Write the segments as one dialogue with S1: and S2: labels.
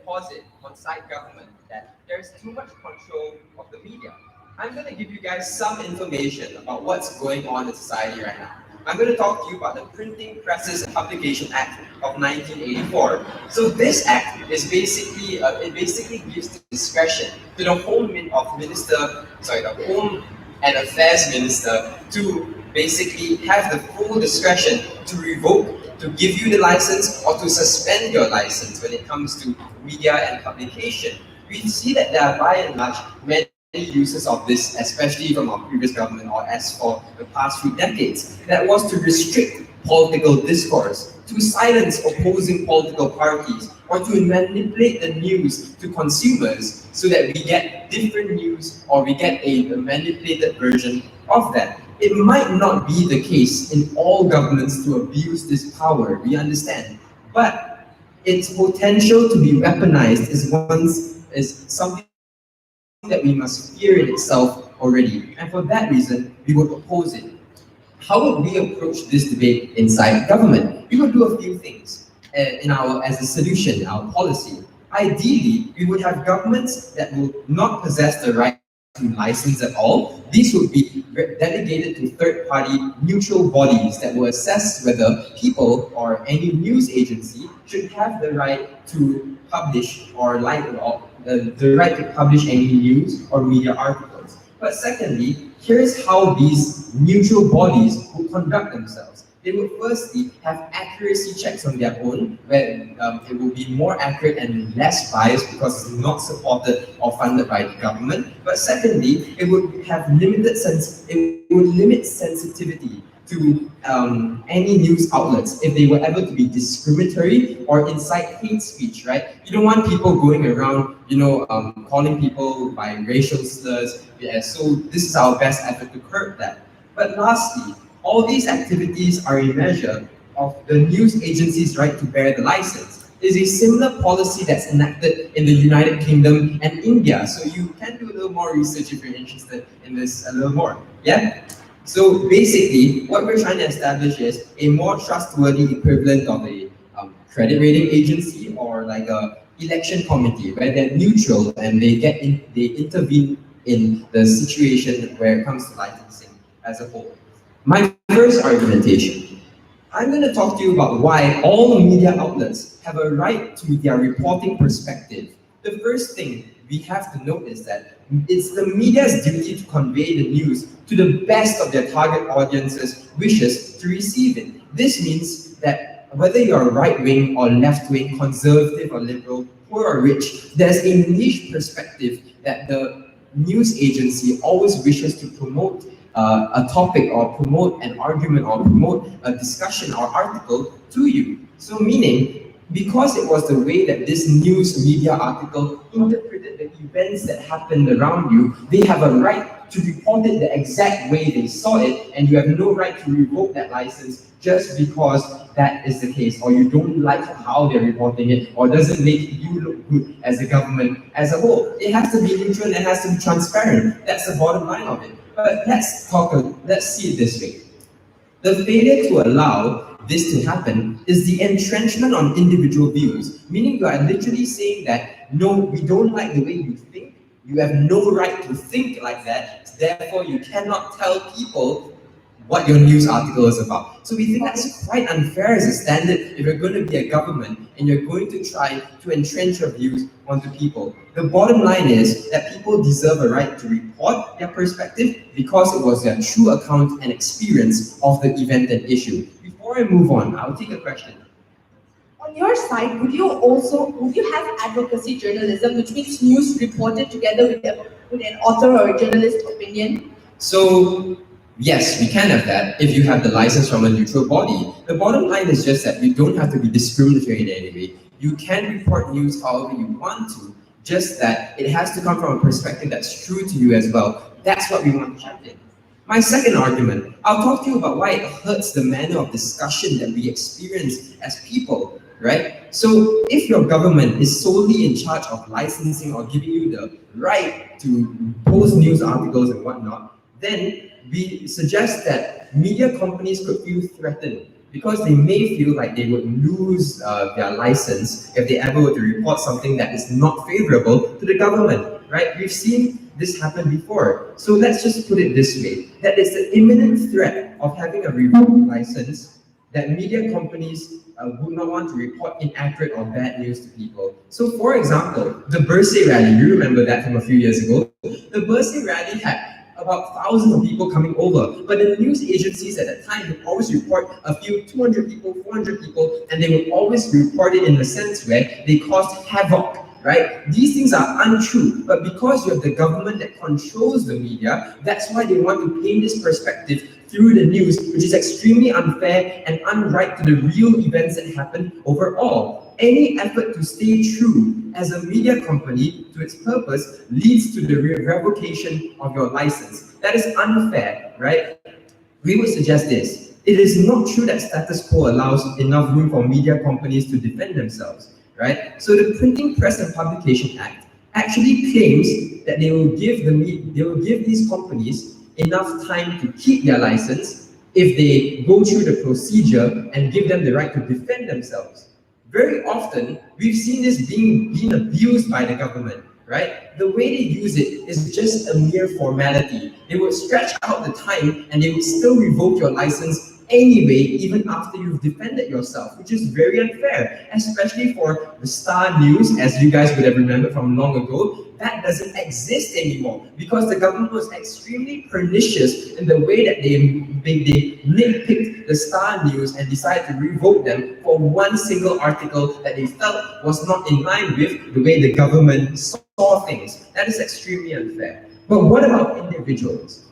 S1: posit on side government that there's too much control of the media. I'm going to give you guys some information about what's going on in society right now. I'm going to talk to you about the Printing Presses and Publication Act of 1984. So this act is basically it basically gives discretion to the Home and Affairs Minister to basically have the full discretion to revoke, to give you the license or to suspend your license when it comes to media and publication. We see that there are by and large many uses of this, especially from our previous government or as for the past few decades, that was to restrict political discourse, to silence opposing political parties, or to manipulate the news to consumers so that we get different news or we get a manipulated version of that. It might not be the case in all governments to abuse this power, we understand, but its potential to be weaponized is something that we must fear in itself already, and for that reason, we would oppose it. How would we approach this debate inside government? We would do a few things as a solution, our policy. Ideally, we would have governments that will not possess the right to license at all. These would be delegated to third-party neutral bodies that will assess whether people or any news agency should have the right to publish the right to publish any news or media articles. But secondly, here's how these neutral bodies will conduct themselves. They will firstly have accuracy checks on their own, where it will be more accurate and less biased because it's not supported or funded by the government. But secondly, it would limit sensitivity to any news outlets if they were ever to be discriminatory or incite hate speech, right? You don't want people going around, calling people by racial slurs. Yeah, so this is our best effort to curb that. But lastly, all these activities are a measure of the news agency's right to bear the license. There's a similar policy that's enacted in the United Kingdom and India, so you can do a little more research if you're interested in this a little more. Yeah? So basically, what we're trying to establish is a more trustworthy equivalent of a credit rating agency or like a election committee where they're neutral and they intervene in the situation where it comes to licensing as a whole. My first argumentation, I'm going to talk to you about why all media outlets have a right to their reporting perspective. The first thing we have to note is that it's the media's duty to convey the news to the best of their target audience's wishes to receive it. This means that whether you're right-wing or left-wing, conservative or liberal, poor or rich, there's a niche perspective that the news agency always wishes to promote a topic or promote an argument or promote a discussion or article to you. So meaning, because it was the way that this news media article interpreted the events that happened around you, they have a right to report it the exact way they saw it, and you have no right to revoke that license just because that is the case, or you don't like how they're reporting it, or doesn't make you look good as a government as a whole. It has to be neutral and it has to be transparent. That's the bottom line of it. But let's see it this way. The failure to allow this to happen is the entrenchment on individual views, meaning you are literally saying that, no, we don't like the way you think, you have no right to think like that, therefore you cannot tell people what your news article is about. So we think that's quite unfair as a standard if you're going to be a government and you're going to try to entrench your views onto people. The bottom line is that people deserve a right to report their perspective because it was their true account and experience of the event and issue. Before I move on, I'll take a question.
S2: On your side, would you have advocacy journalism, which means news reported together with an author or a journalist opinion?
S1: So yes, we can have that if you have the license from a neutral body. The bottom line is just that you don't have to be discriminatory in any way. You can report news however you want to, just that it has to come from a perspective that's true to you as well. That's what we want to champion. My second argument, I'll talk to you about why it hurts the manner of discussion that we experience as people, right? So if your government is solely in charge of licensing or giving you the right to post news articles and whatnot, then we suggest that media companies could feel threatened because they may feel like they would lose their license if they ever were to report something that is not favorable to the government, right? We've seen this happen before. So let's just put it this way, that it's the imminent threat of having a revoked license that media companies would not want to report inaccurate or bad news to people. So for example, the Bersih rally, you remember that from a few years ago? The Bersih rally had about thousands of people coming over, but the news agencies at that time would always report a few 200 people, 400 people, and they would always report it in the sense where they caused havoc, right? These things are untrue, but because you have the government that controls the media, that's why they want to paint this perspective through the news, which is extremely unfair and unright to the real events that happen overall. Any effort to stay true as a media company to its purpose leads to the revocation of your license. That is unfair, right? We would suggest this. It is not true that status quo allows enough room for media companies to defend themselves, right? So the Printing, Press and Publication Act actually claims that they will give these companies enough time to keep their license if they go through the procedure and give them the right to defend themselves. Very often, we've seen this being abused by the government, right? The way they use it is just a mere formality. They would stretch out the time and they would still revoke your license anyway, even after you've defended yourself, which is very unfair, especially for the Star News, as you guys would have remembered from long ago. That doesn't exist anymore because the government was extremely pernicious in the way that they nitpicked the Star News and decided to revoke them for one single article that they felt was not in line with the way the government saw things. That is extremely unfair. But what about individuals?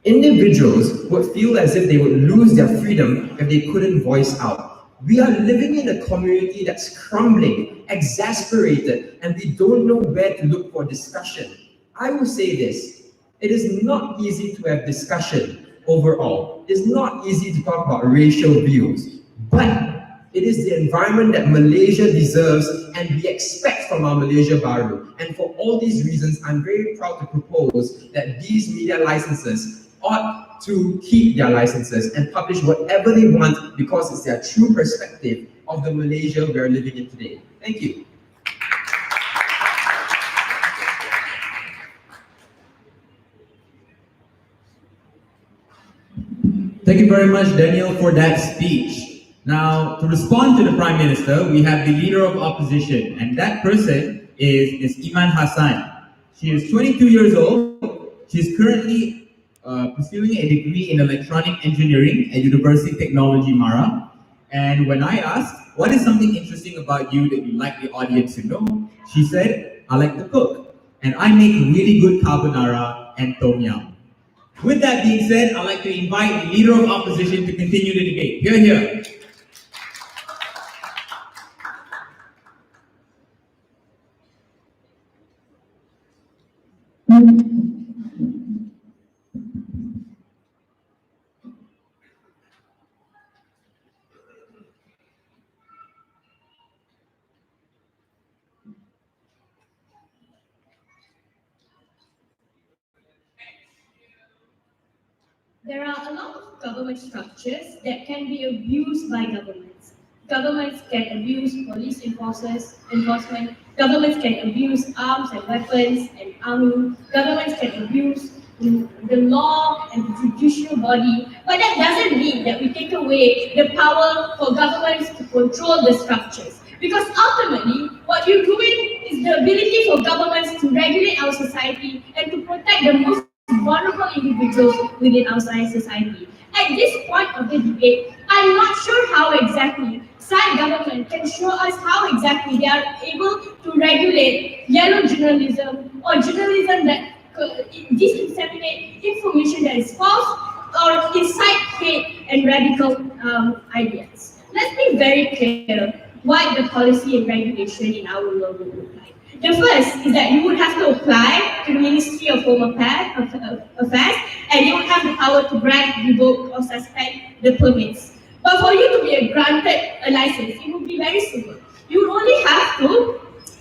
S1: Individuals would feel as if they would lose their freedom if they couldn't voice out. We are living in a community that's crumbling, exasperated, and we don't know where to look for discussion. I will say this, it is not easy to have discussion overall. It's not easy to talk about racial views, but it is the environment that Malaysia deserves and we expect from our Malaysia Baru. And for all these reasons, I'm very proud to propose that these media licenses ought to keep their licenses and publish whatever they want because it's their true perspective of the Malaysia we're living in today. Thank you.
S3: Thank you very much, Daniel, for that speech. Now, to respond to the Prime Minister, we have the Leader of Opposition, and that person is Iman Hassan. She is 22 years old. She's currently pursuing a degree in electronic engineering at University Technology Mara. And when I asked, what is something interesting about you that you'd like the audience to know? She said, I like to cook, and I make really good carbonara and tom yum. With that being said, I'd like to invite the Leader of Opposition to continue the debate. Hear, hear.
S4: There are a lot of government structures that can be abused by governments. Governments can abuse police enforcement, governments can abuse arms and weapons and army, governments can abuse the law and the judicial body, but that doesn't mean that we take away the power for governments to control the structures. Because ultimately, what you're doing is the ability for governments to regulate our society and to protect the most vulnerable individuals within our society. At this point of the debate, I'm not sure how exactly Side government can show us how exactly they are able to regulate yellow journalism or journalism that disseminate information that is false or incite hate and radical ideas. Let's be very clear what the policy and regulation in our world would look like. The first is that you would have to apply to the Ministry of Home Affairs and you would have the power to grant, revoke or suspend the permits. But for you to be granted a license, it would be very simple. You would only have to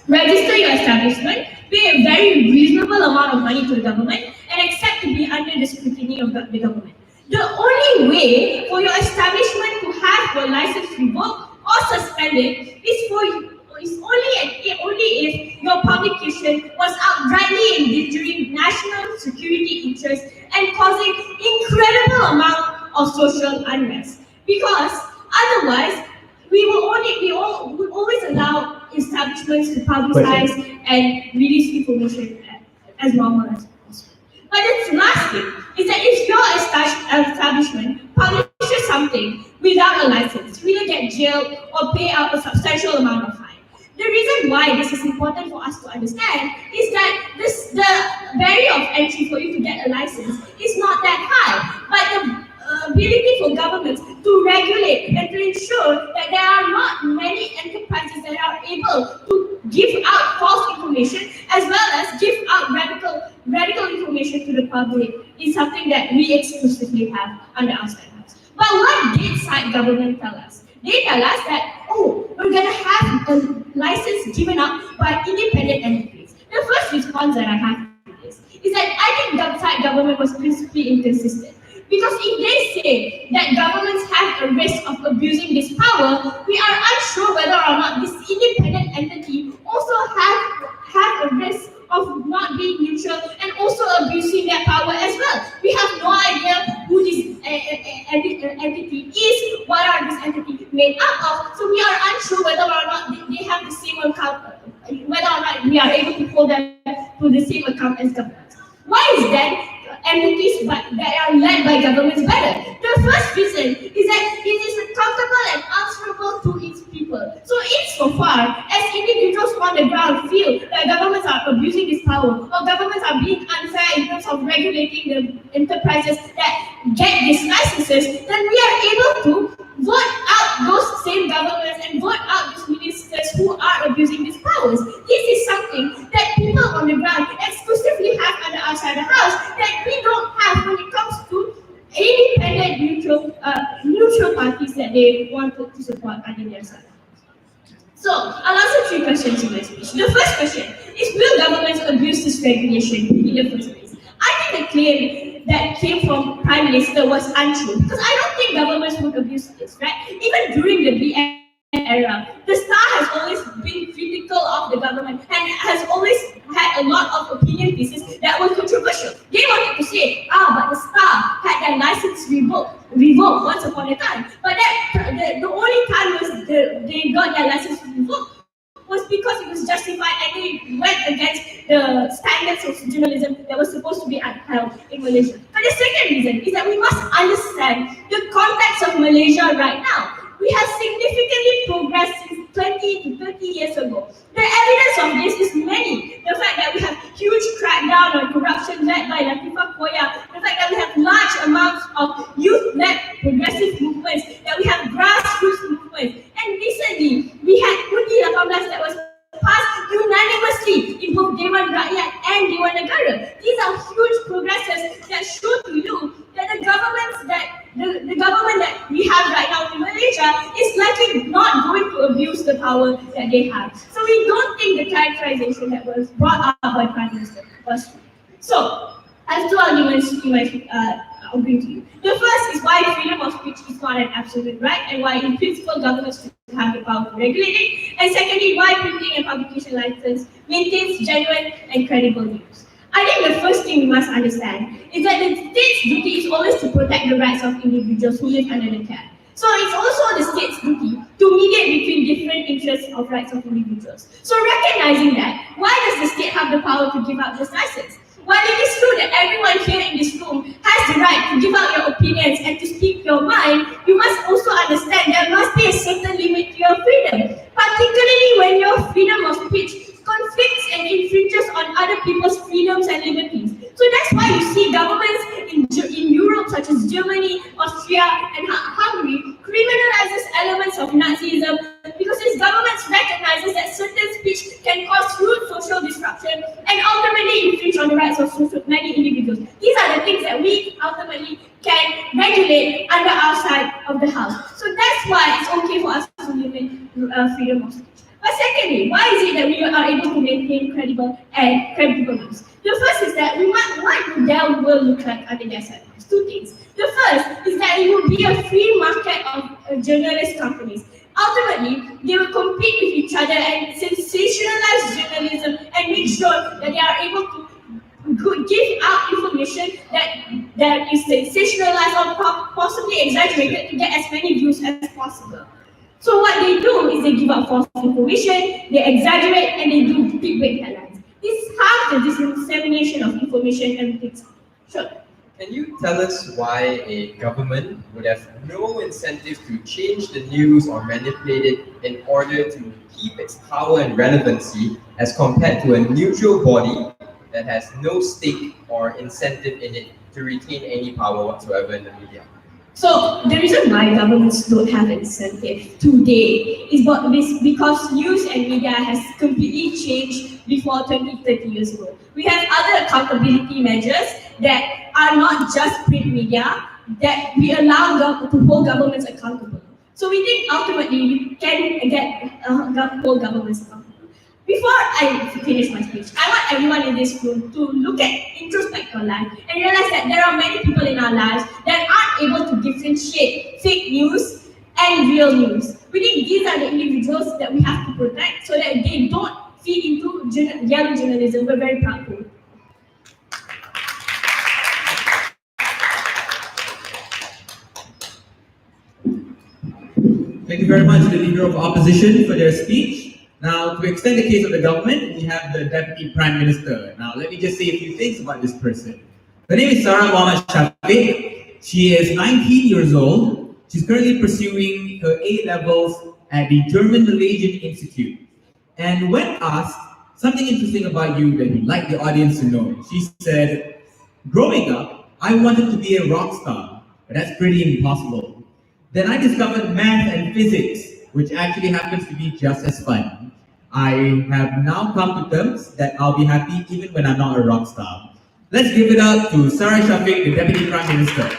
S4: register your establishment, pay a very reasonable amount of money to the government, and accept to be under the scrutiny of the government. The only way for your establishment to have your publication was outrightly endangering national security interests and causing incredible amount of social unrest. Because otherwise, we would always allow establishments to publicize and release information as normal as possible. But the last thing is that if your establishment publishes something without a license, you will get jailed or pay out a substantial amount of fine. The reason why this is important for us to understand is that the barrier of entry for you to get a license is not that high, but the ability for governments to regulate and to ensure that there are not many enterprises that are able to give out false information as well as give out radical information to the public is something that we exclusively have under our Site House. But what did site government tell us? They tell us that, we're going to have a license given out by independent entities. The first response that I have to this is that I think the site government was principally inconsistent. Because if they say that governments have a risk of abusing this power, we are unsure whether or not this independent entity also have a risk of not being neutral and also abusing their power as well. We have no idea who this entity is, what are this entity made up of, so we are unsure whether or not they have the same account, whether or not we are able to hold them to the same account as governments. Why is that entities that are led by governments better? The first reason is that it is accountable and answerable to its people. So insofar as individuals on the ground feel that governments are abusing this power or governments are being unfair in terms of regulating the enterprises that get these licenses, then we are able to vote out those same governments and vote out those ministers who are abusing these powers. This is something that people on the ground exclusively have under our side of the house that we don't have when it comes to independent neutral parties that they wanted to support under their side. So, I'll answer 3 questions in my speech. The first question is, will governments abuse this regulation in the first place? I think the claim that came from Prime Minister was untrue, because I don't think governments would abuse this, right? Even during the BN era, the Star has always been critical of the government and has always had a lot of opinion pieces that were controversial. They wanted to say, but the Star had their license revoked once upon a time. But the only time they got their license revoked was because it was justified and they went against the standards of journalism that was supposed to be upheld in Malaysia. But the second reason is that we must understand the context of Malaysia right now. We have significantly progressed since 20 to 30 years ago. The evidence of this is many. The fact that we have huge crackdown on corruption led by Latifah Koya, the fact that we have large amounts of youth-led progressive movements, that we have grassroots movements, and recently we had Undi 18 that was passed unanimously in both Dewan Rakyat and Dewan Negara. These are huge progresses that show to you that the government that we have right now in Malaysia is likely not going to abuse the power that they have. So we don't think the characterization that was brought up by Prime Minister was true. So I have 2 arguments I'll bring to you. The first is why freedom of speech is not an absolute right, and why in principle governments should have the power to regulate it. And secondly, why printing and publication license maintains genuine and credible news. I think the first thing we must understand is that the state's duty is always to protect the rights of individuals who live under the care. So it's also the state's duty to mediate between different interests of rights of individuals. So recognizing that, why does the state have the power to give out this license? While it is true that everyone here in this room has the right to give out your opinions and to speak your mind, you must also understand there must be a certain limit to your freedom, particularly when your freedom of speech conflicts and infringes on other people's freedoms and liberties. So that's why you see governments in Europe, such as Germany, Austria, and Hungary, criminalizes elements of Nazism because these governments recognizes that certain speech can cause huge social disruption and ultimately infringe on the rights of many individuals. These are the things that we ultimately can regulate under our side of the house. So that's why it's okay for us to limit freedom of speech. But secondly, why is it that we are able to maintain credible news? The first is that what would their world look like under their side? 2 things. The first is that it would be a free market of journalist companies. Ultimately, they will compete with each other and sensationalize journalism and and make sure that they are able to give out information that is sensationalized or possibly exaggerated to get as many views as possible. So what they do is they give out false information, they exaggerate, and they do clickbait headlines. This is half the dissemination of information and things. Sure.
S1: Can you tell us why a government would have no incentive to change the news or manipulate it in order to keep its power and relevancy as compared to a neutral body that has no stake or incentive in it to retain any power whatsoever in the media?
S4: So the reason why governments don't have incentive today is because news and media has completely changed before 20, 30 years ago. We have other accountability measures that are not just print media, that we allow to hold governments accountable. So we think ultimately we can hold governments accountable. Before I finish my speech, I want everyone in this room to introspect your life and realize that there are many people in our lives that aren't able to differentiate fake news and real news. We think these are the individuals that we have to protect so that they don't feed into yellow journalism. We're very proud to.
S3: Thank you very much to the Leader of Opposition for their speech. Now, to extend the case of the government, we have the Deputy Prime Minister. Now, let me just say a few things about this person. Her name is Sarah Muhammad Shafiq. She is 19 years old. She's currently pursuing her A-levels at the German-Malaysian Institute. And when asked something interesting about you that you'd like the audience to know, she said, "Growing up, I wanted to be a rock star, but that's pretty impossible. Then I discovered math and physics, which actually happens to be just as fun. I have now come to terms that I'll be happy even when I'm not a rock star." Let's give it up to Sarah Shafiq, the Deputy Prime Minister.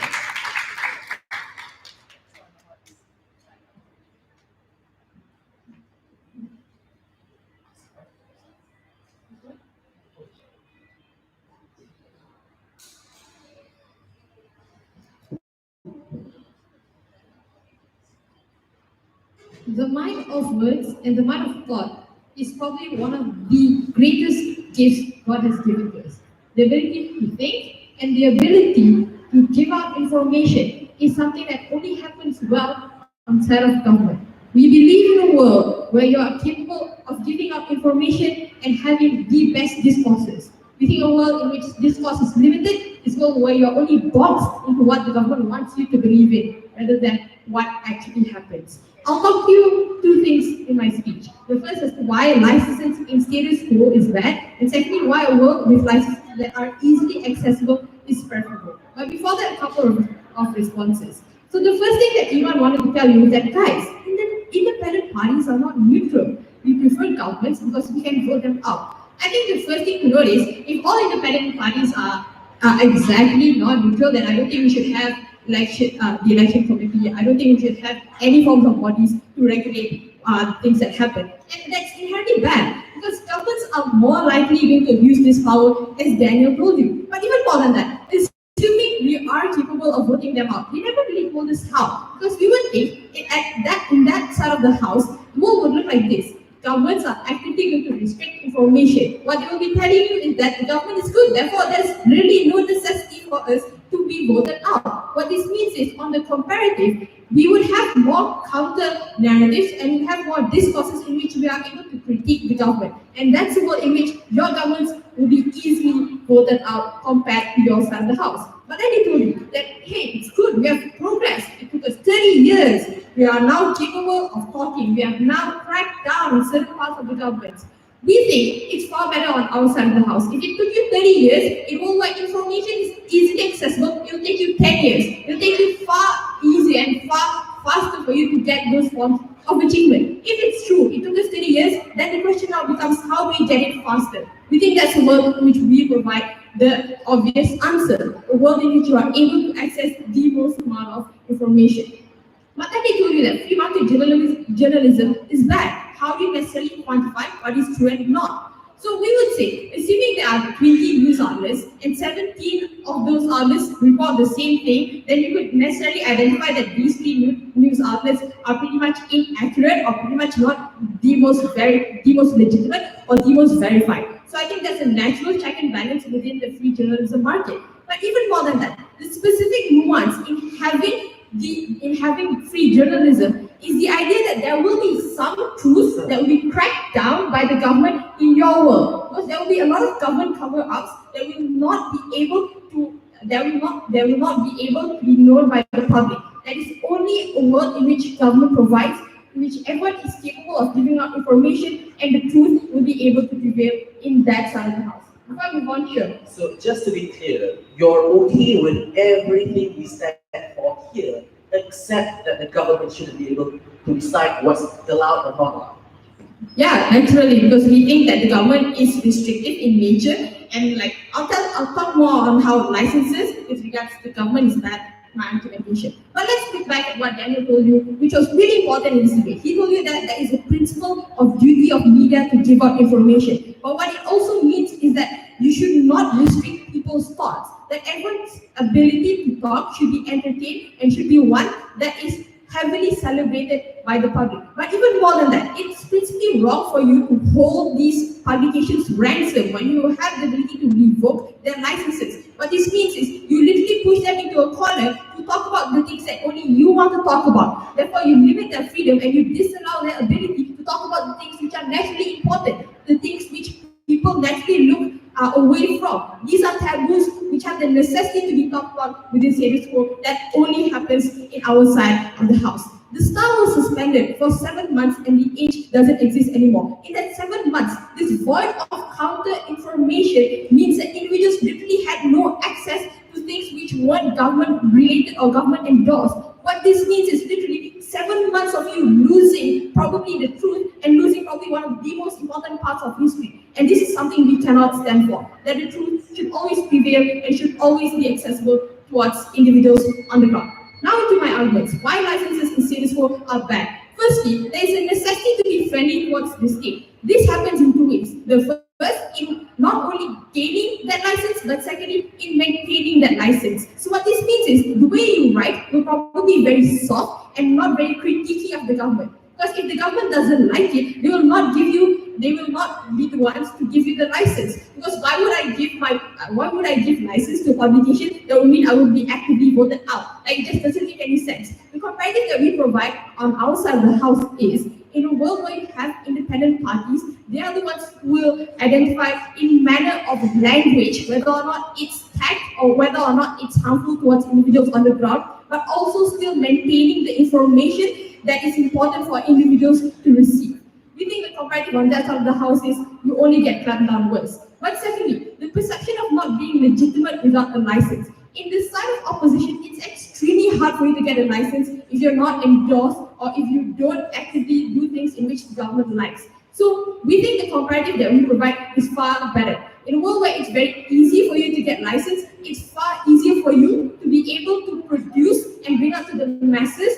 S5: The might of words and the might of thought is probably one of the greatest gifts God has given to us. The ability to think and the ability to give out information is something that only happens well outside of government. We believe in a world where you are capable of giving out information and having the best discourses. We think a world in which discourse is limited is a world where you are only boxed into what the government wants you to believe in rather than what actually happens. I'll talk to you two things in my speech. The first is why licensing in status quo is bad, and secondly, why a world with licenses that are easily accessible is preferable. But before that, a couple of responses. So the first thing that Iman wanted to tell you is that, guys, independent parties are not neutral. We prefer governments because we can vote them out. I think the first thing to note is, if all independent parties are exactly not neutral, then I don't think we should have the election committee. I don't think we should have any forms of bodies to regulate things that happen. And that's inherently bad because governments are more likely going to abuse this power, as Daniel told you. But even more than that, assuming we are capable of voting them out, they never really told us how. Because we would think in that side of the house, the world would look like this. Governments are actively going to restrict information. What they will be telling you is that the government is good, therefore there's really no necessity for us to be voted out. What this means is, on the comparative, we would have more counter narratives and we have more discourses in which we are able to critique the government. And that's the world in which your governments will be easily voted out compared to your side of the house. But then they told you that, hey, it's good, we have progressed. It took us 30 years. We are now capable of talking. We have now cracked down on certain parts of the government. We think it's far better on our side of the house. If it took you 30 years, in world where information is easily accessible, it will take you 10 years. It will take you far easier and far faster for you to get those forms of achievement. If it's true, it took us 30 years, then the question now becomes, how do we get it faster? We think that's a world in which we provide the obvious answer, a world in which you are able to access the most amount of information. But then they told you that free market journalism is bad. How do you necessarily quantify what is true and not? So we would say, assuming there are 20 news outlets and 17 of those outlets report the same thing, then you could necessarily identify that these 3 news outlets are pretty much inaccurate or pretty much not the most legitimate or the most verified. So
S2: So I think there's a natural check and balance within the free journalism market. But even more than that, the specific nuance in having free journalism is the idea that there will be some truths that will be cracked down by the government in your world. Because there will be a lot of government cover-ups that will not be able to be able to be known by the public. That is only a world in which government provides, in which everyone is capable of giving out information, and the truth will be able to prevail in that side of the house. Before I move on here,
S6: So just to be clear, you're okay with everything we stand for here, except that the government shouldn't be able to decide what's allowed or not allowed.
S2: yeah, naturally, because we think that the government is restrictive in nature, and like I'll talk more on how licenses with regards to the government is bad my implementation. But let's look back at what Daniel told you, which was really important in this debate. He told you that there is a principle of duty of media to give out information. But what it also means is that you should not restrict people's thoughts. That everyone's ability to talk should be entertained and should be one that is heavily celebrated by the public. But even more than that, it's principally wrong for you to hold these publications ransom when you have the ability to revoke their licenses. What this means is you literally push them into a corner to talk about the things that only you want to talk about. Therefore, you limit their freedom and you disallow their ability to talk about the things which are naturally important, the things which people naturally look away from. These are taboos which have the necessity to be talked about within status quo that only happens in our side of the house. The star was suspended for 7 months and the age doesn't exist anymore. In that 7 months, this void of counter information means that individuals literally had no access to things which weren't government related or government endorsed. What this means is literally 7 months of you losing probably the truth and losing probably one of the most important parts of history. And this is something we cannot stand for. That the truth should always prevail and should always be accessible towards individuals on the ground. Now into my arguments. Why licenses in status quo are bad? Firstly, there is a necessity to be friendly towards the state. This happens in two ways. The first, in not only gaining that license, but secondly, in maintaining that license. So what this means is the way you write will probably be very soft and not very critiquey of the government. Because if the government doesn't like it, they will not be the ones to give you the license. Because why would I give license to a publication that would mean I would be actively voted out? Like, it just doesn't make any sense. The comparative that we provide on our side of the house is, in a world where you have independent parties, they are the ones who will identify in manner of language whether or not it's tact or whether or not it's harmful towards individuals on the ground, but also still maintaining the information that is important for individuals to receive. We think the comparative on that side of the house is you only get clamped down worse. But secondly, the perception of not being legitimate without a license. In this side of opposition, it's extremely hard for you to get a license if you're not endorsed or if you don't actively do things in which the government likes. So we think the comparative that we provide is far better. In a world where it's very easy for you to get license, it's far easier for you to be able to produce and bring out to the masses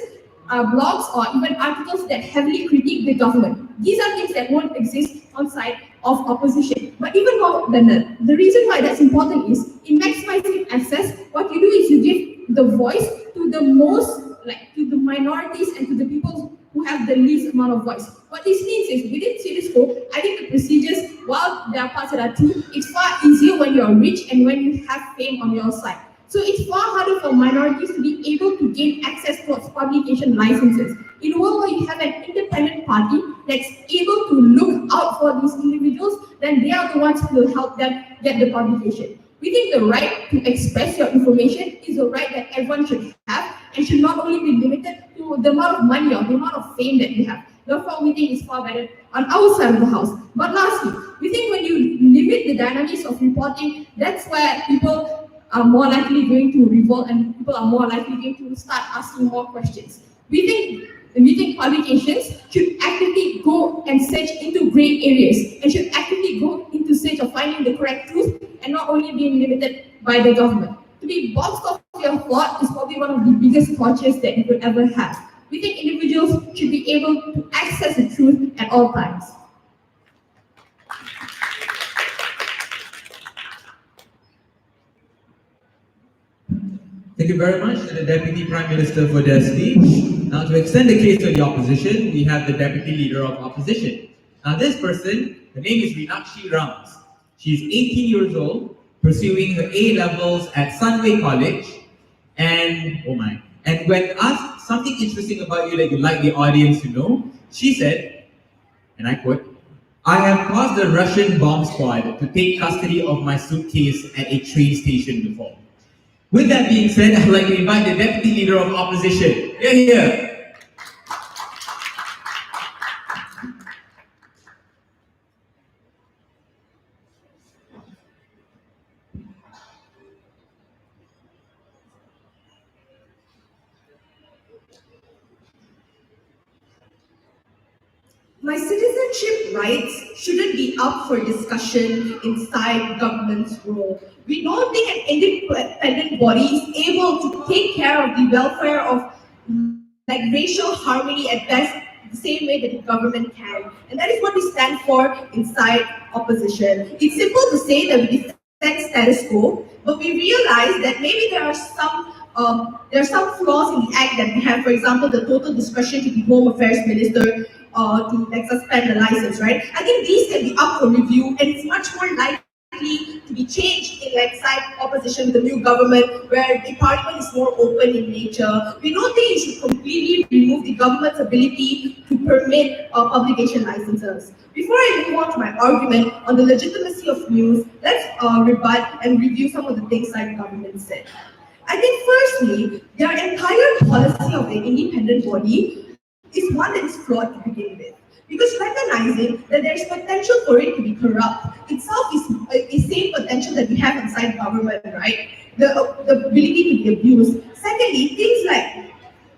S2: blogs or even articles that heavily critique the government. These are things that won't exist on side of opposition. But even more than that, the reason why that's important is in maximizing access, what you do is you give the voice to the to the minorities and to the people who have the least amount of voice. What this means is within status quo, I think the procedures, while there are parts that are true, it's far easier when you're rich and when you have fame on your side. So it's far harder for minorities to be able to gain access towards publication licenses. In a world where you have an independent party that's able to look out for these individuals, then they are the ones who will help them get the publication. We think the right to express your information is a right that everyone should have and should not only be limited to the amount of money or the amount of fame that you have. Therefore, we think it's far better on our side of the house. But lastly, we think when you limit the dynamics of reporting, that's where people are more likely going to revolt and people are more likely going to start asking more questions. We think publications should actively go and search into gray areas and should actively go into search of finding the correct truth and not only being limited by the government. To be boxed off your thought is probably one of the biggest tortures that you could ever have. We think individuals should be able to access the truth at all times.
S3: Thank you very much to the Deputy Prime Minister for their speech. Now, to extend the case to the opposition, we have the Deputy Leader of Opposition. Now, this person, her name is Meenakshi Rams. She's 18 years old, pursuing her A levels at Sunway College. And oh my! And when asked something interesting about you that you'd like the audience to know, she said, and I quote, "I have caused the Russian bomb squad to take custody of my suitcase at a train station before." With that being said, I'd like to invite the Deputy Leader of Opposition. Here.
S2: My citizenship rights shouldn't be up for discussion inside government's role. We don't think an independent body is able to take care of the welfare of racial harmony at best the same way that the government can. And that is what we stand for inside opposition. It's simple to say that we defend status quo, but we realize that maybe there are some flaws in the act that we have. For example, the total discretion to the Home Affairs Minister to suspend the license, right? I think these can be up for review, and it's much more likely to be changed in side opposition with the new government, where the parliament is more open in nature. We don't think you should completely remove the government's ability to permit publication licenses. Before I move on to my argument on the legitimacy of news, let's rebut and review some of the things that government said. I think firstly, their entire policy of the independent body is one that is flawed to begin with. Because recognizing that there is potential for it to be corrupt itself is a same potential that we have inside government, right? The ability to be abused. Secondly, things like,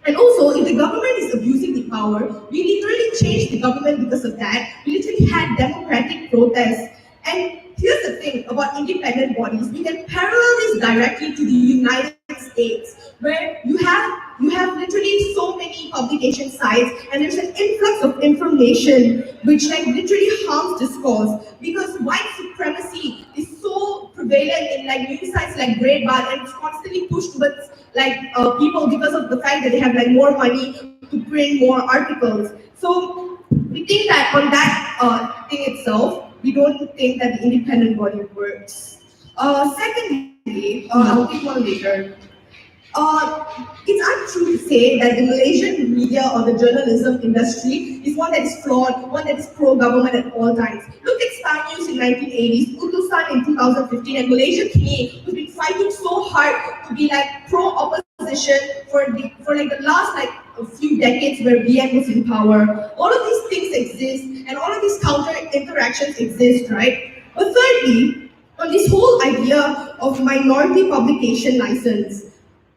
S2: and also if the government is abusing the power, we literally changed the government because of that. We literally had democratic protests. And here's the thing about independent bodies, we can parallel this directly to the United States, where you have literally so many publication sites, and there's an influx of information which literally harms discourse, because white supremacy is so prevalent in news sites like Breitbart, and it's constantly pushed towards people because of the fact that they have more money to print more articles. So we think that on that thing itself, we don't think that the independent body works. Secondly, I'll take one later. It's untrue to say that the Malaysian media or the journalism industry is one that is flawed, one that is pro-government at all times. Look at Star News in 1980s, Utusan in 2015, and Malaysia Kini, who's been fighting so hard to be pro-opposition for the last a few decades where BN was in power. All of these things exist, and all of these counter interactions exist, right? But thirdly, on this whole idea of minority publication license,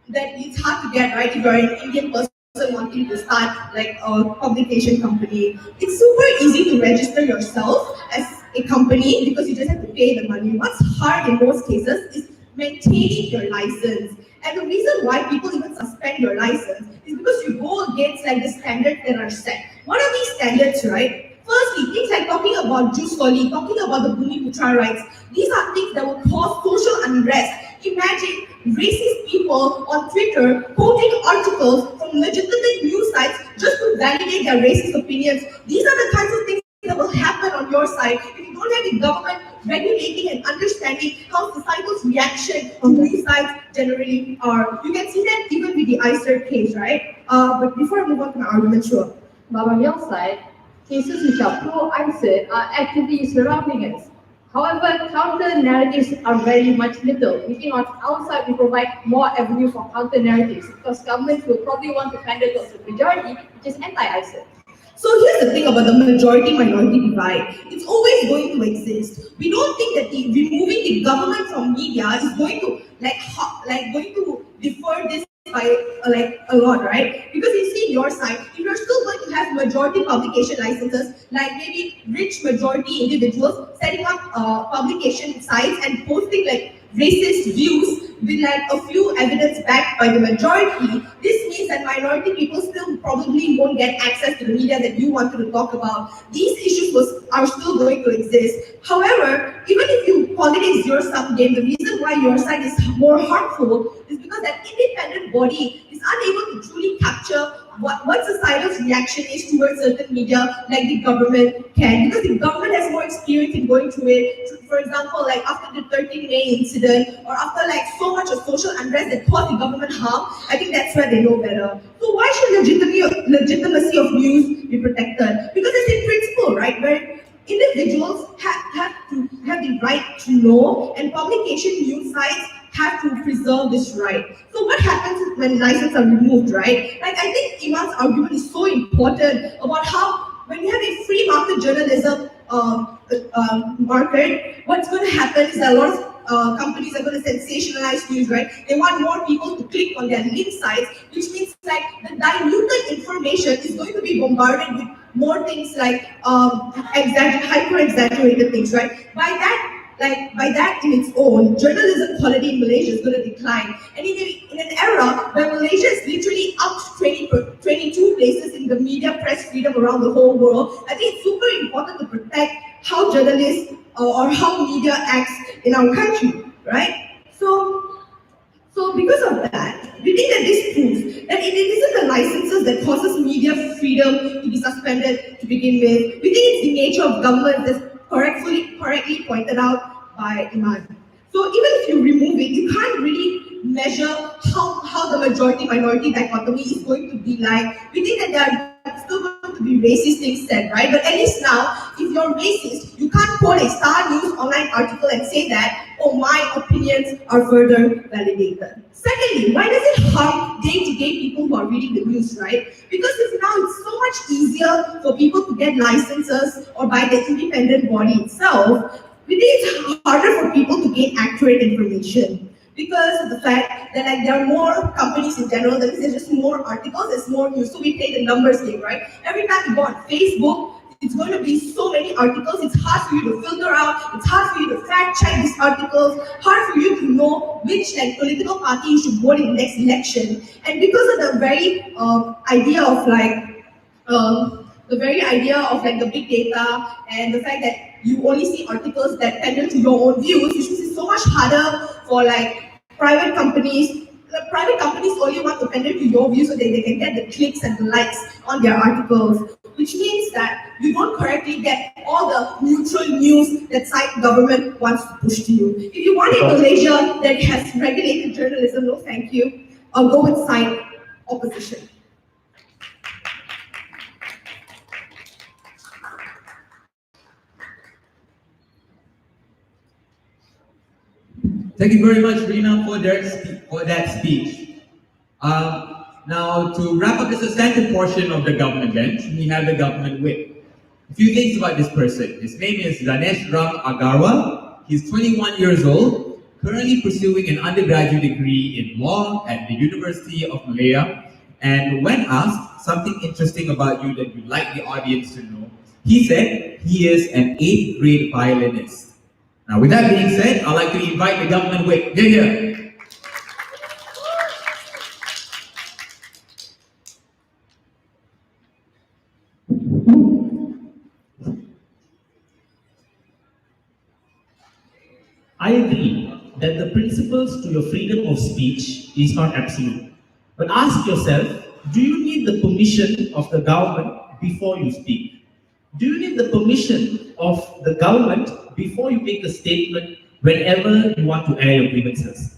S2: that it's hard to get, right, if you're an Indian person wanting to start a publication company. It's super easy to register yourself as a company because you just have to pay the money. What's hard in most cases is maintaining your license. And the reason why people even suspend your license is because you go against the standards that are set. What are these standards, right? Firstly, things like talking about Jus Soli, talking about the Bumiputra rights. These are things that will cause social unrest. Imagine racist people on Twitter quoting articles from legitimate news sites just to validate their racist opinions. These are the kinds of things that will happen on your side if you don't have the government regulating and understanding how societal's reaction to news sites generally are. You can see that even with the ICER case, right? But before I move on to my argument, sure.
S5: But on your side, cases which are pro-ICER are actively surrounding us. However, counter-narratives are very much little. We think on our side we provide more avenue for counter-narratives because governments will probably want to pander towards the majority, which is anti-ICER.
S2: So here's the thing about the majority-minority divide. It's always going to exist. We don't think that removing the government from media is going to going to defer this by a lot, right? Because you see your side, if you're still going to have majority publication licenses, maybe rich majority individuals setting up publication sites and posting racist views with a few evidence backed by the majority, this means that minority people still probably won't get access to the media that you wanted to talk about. These issues are still going to exist. However, even if you call it a zero-sum game, the reason why your side is more harmful is because that independent body is unable to truly capture what societal's reaction is towards certain media like the government can. Because the government has more experience in going through it. for example, like after the 13 May incident, or after like so much of social unrest that caused the government harm, I think that's where they know better. So why should legitimacy of news be protected? Because it's in principle, right? Where individuals have the right to know, and publication news sites have to preserve this right. So what happens when licenses are removed, right? Like I think Iman's argument is so important about how when you have a free market journalism market, what's going to happen is that a lot of companies are going to sensationalize news, right? They want more people to click on their link sites, which means like the diluted information is going to be bombarded with more things like hyper exaggerated things, right? By that in its own, journalism quality in Malaysia is going to decline. And in an era where Malaysia is literally up 22 places in the media press freedom around the whole world, I think it's super important to protect how journalists or how media acts in our country, right? So because of that, we think that this proves that it isn't the licenses that causes media freedom to be suspended to begin with. We think it's the nature of government that's correctly pointed out by Iman. So even if you remove it, you can't really measure how the majority-minority dichotomy is going to be like. We think that there are still going to be racist things said, right? But at least now, if you're racist, you can't quote a Star News online article and say that, oh, my opinions are further validated. Secondly, why does it harm day-to-day people who are reading the news, right? Because now it's so much easier for people to get licenses or by the independent body itself. We think it's harder for people to gain accurate information because of the fact that like there are more companies in general, that means there's just more articles, there's more news. So we play the numbers game, right? Every time you go on Facebook, it's going to be so many articles, it's hard for you to filter out, it's hard for you to fact check these articles, hard for you to know which like political party you should vote in the next election. And because of the very idea of the big data and the fact that you only see articles that tender to your own views, which means it's so much harder for like private companies. The private companies only want to tender to your views so that they can get the clicks and the likes on their articles, which means that you don't correctly get all the neutral news that site government wants to push to you. If you want a Malaysia that has regulated journalism, no thank you, I'll go with site opposition.
S3: Thank you very much, Rina, for that speech. Now, to wrap up the substantive portion of the government bench, we have the government whip. A few things about this person. His name is Ganesh Ram Agarwal. He's 21 years old, currently pursuing an undergraduate degree in law at the University of Malaya. And when asked something interesting about you that you'd like the audience to know, he said he is an 8th grade violinist. Now, with that being said, I'd like to invite the government whip. Here.
S6: I agree that the principles to your freedom of speech is not absolute. But ask yourself, do you need the permission of the government before you speak? Do you need the permission of the government before you make a statement whenever you want to air your grievances?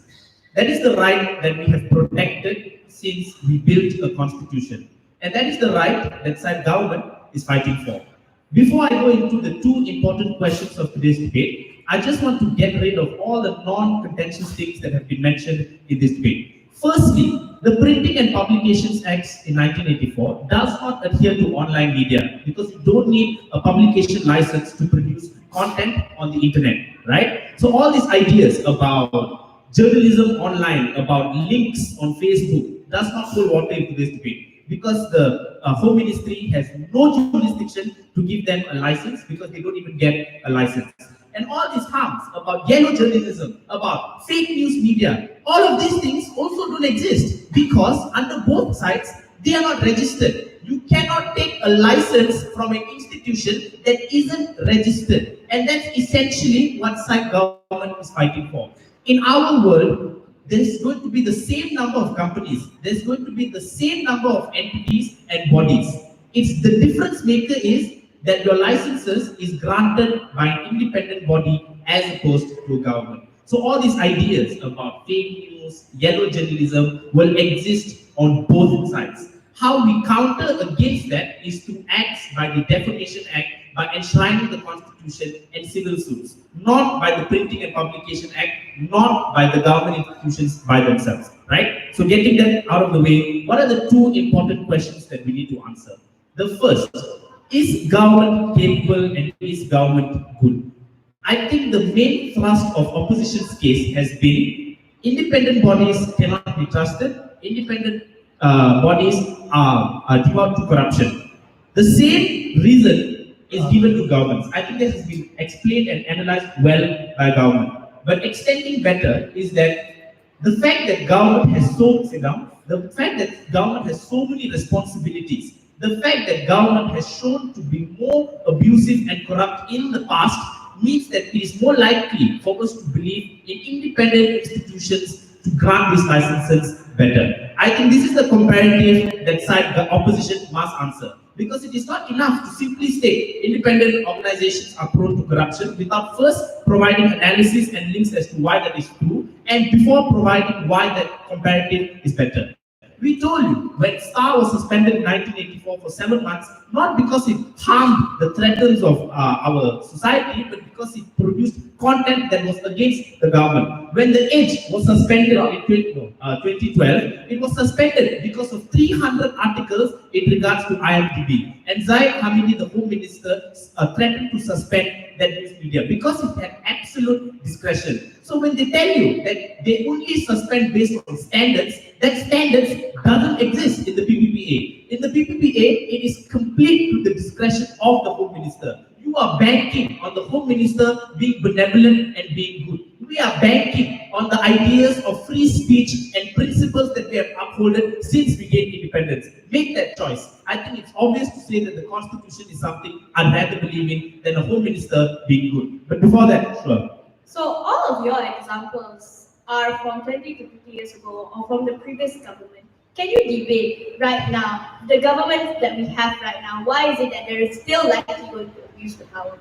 S6: That is the right that we have protected since we built a constitution. And that is the right that side government is fighting for. Before I go into the two important questions of today's debate, I just want to get rid of all the non-contentious things that have been mentioned in this debate. Firstly, the Printing and Publications Act in 1984 does not adhere to online media because you don't need a publication license to produce content on the internet, right? So all these ideas about journalism online, about links on Facebook, does not hold water into this debate because the Home Ministry has no jurisdiction to give them a license because they don't even get a license. And all these harms about yellow journalism, about fake news media, all of these things also don't exist because under both sides, they are not registered. You cannot take a license from an institution that isn't registered. And that's essentially what side government is fighting for. In our world, there's going to be the same number of companies. There's going to be the same number of entities and bodies. It's the difference maker is that your licenses is granted by an independent body as opposed to a government. So all these ideas about fake news, yellow journalism will exist on both sides. How we counter against that is through acts by the Defamation Act, by enshrining the Constitution and civil suits, not by the Printing and Publication Act, not by the government institutions by themselves, right? So getting that out of the way, what are the two important questions that we need to answer? The first, is government capable and is government good? I think the main thrust of opposition's case has been independent bodies cannot be trusted, independent bodies are devout to corruption. The same reason is given to governments. I think this has been explained and analyzed well by government. But extending better is that the fact that government has the fact that government has so many responsibilities, the fact that government has shown to be more abusive and corrupt in the past means that it is more likely for us to believe in independent institutions to grant these licenses better. I think this is the comparative that the opposition must answer. Because it is not enough to simply state independent organizations are prone to corruption without first providing analysis and links as to why that is true, and before providing why that comparative is better. We told you when Star was suspended in 1984 for 7 months, not because it harmed the threats of our society, but because it produced content that was against the government. When The Edge was suspended in 2012, it was suspended because of 300 articles in regards to IMDb. And Zahid Hamidi, the Home Minister, threatened to suspend that news media because it had absolute discretion. So when they tell you that they only suspend based on standards, that standards doesn't exist in the PPPA. In the PPPA, it is complete to the discretion of the Home Minister. You are banking on the Home Minister being benevolent and being good. We are banking on the ideas of free speech and principles that we have upheld since we gained independence. Make that choice. I think it's obvious to say that the Constitution is something I'd rather believe in than a Home Minister being good. But before that, sure.
S4: So all of your examples are from 20 to 50 years ago or from the previous government. Can you debate right now, the government that we have right now, why is it that there is still likely going to abuse the power?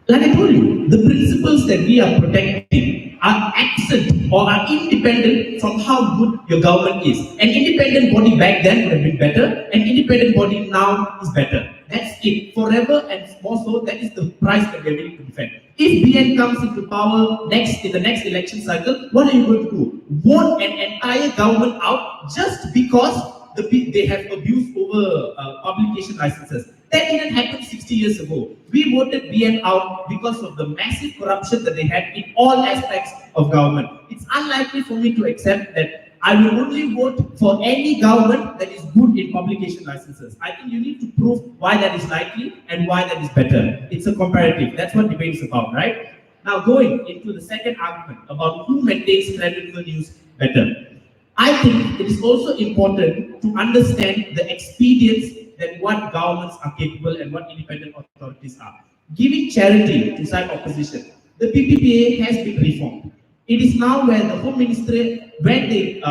S6: Like I told you, the principles that we are protecting are absent or are independent from how good your government is. An independent body back then would have been better, an independent body now is better. That's it. Forever and more so, that is the price that we are willing to defend. If BN comes into power in the next election cycle, what are you going to do? Vote an entire government out just because they have abused over publication licenses? That didn't happen 60 years ago. We voted BN out because of the massive corruption that they had in all aspects of government. It's unlikely for me to accept that I will only vote for any government that is good in publication licenses. I think you need to prove why that is likely and why that is better. It's a comparative. That's what debate is about, right? Now going into the second argument about who maintains credible news better. I think it is also important to understand the expedience that what governments are capable and what independent authorities are. Giving charity to side opposition. The PPPA has been reformed. It is now where the Home Ministry, when they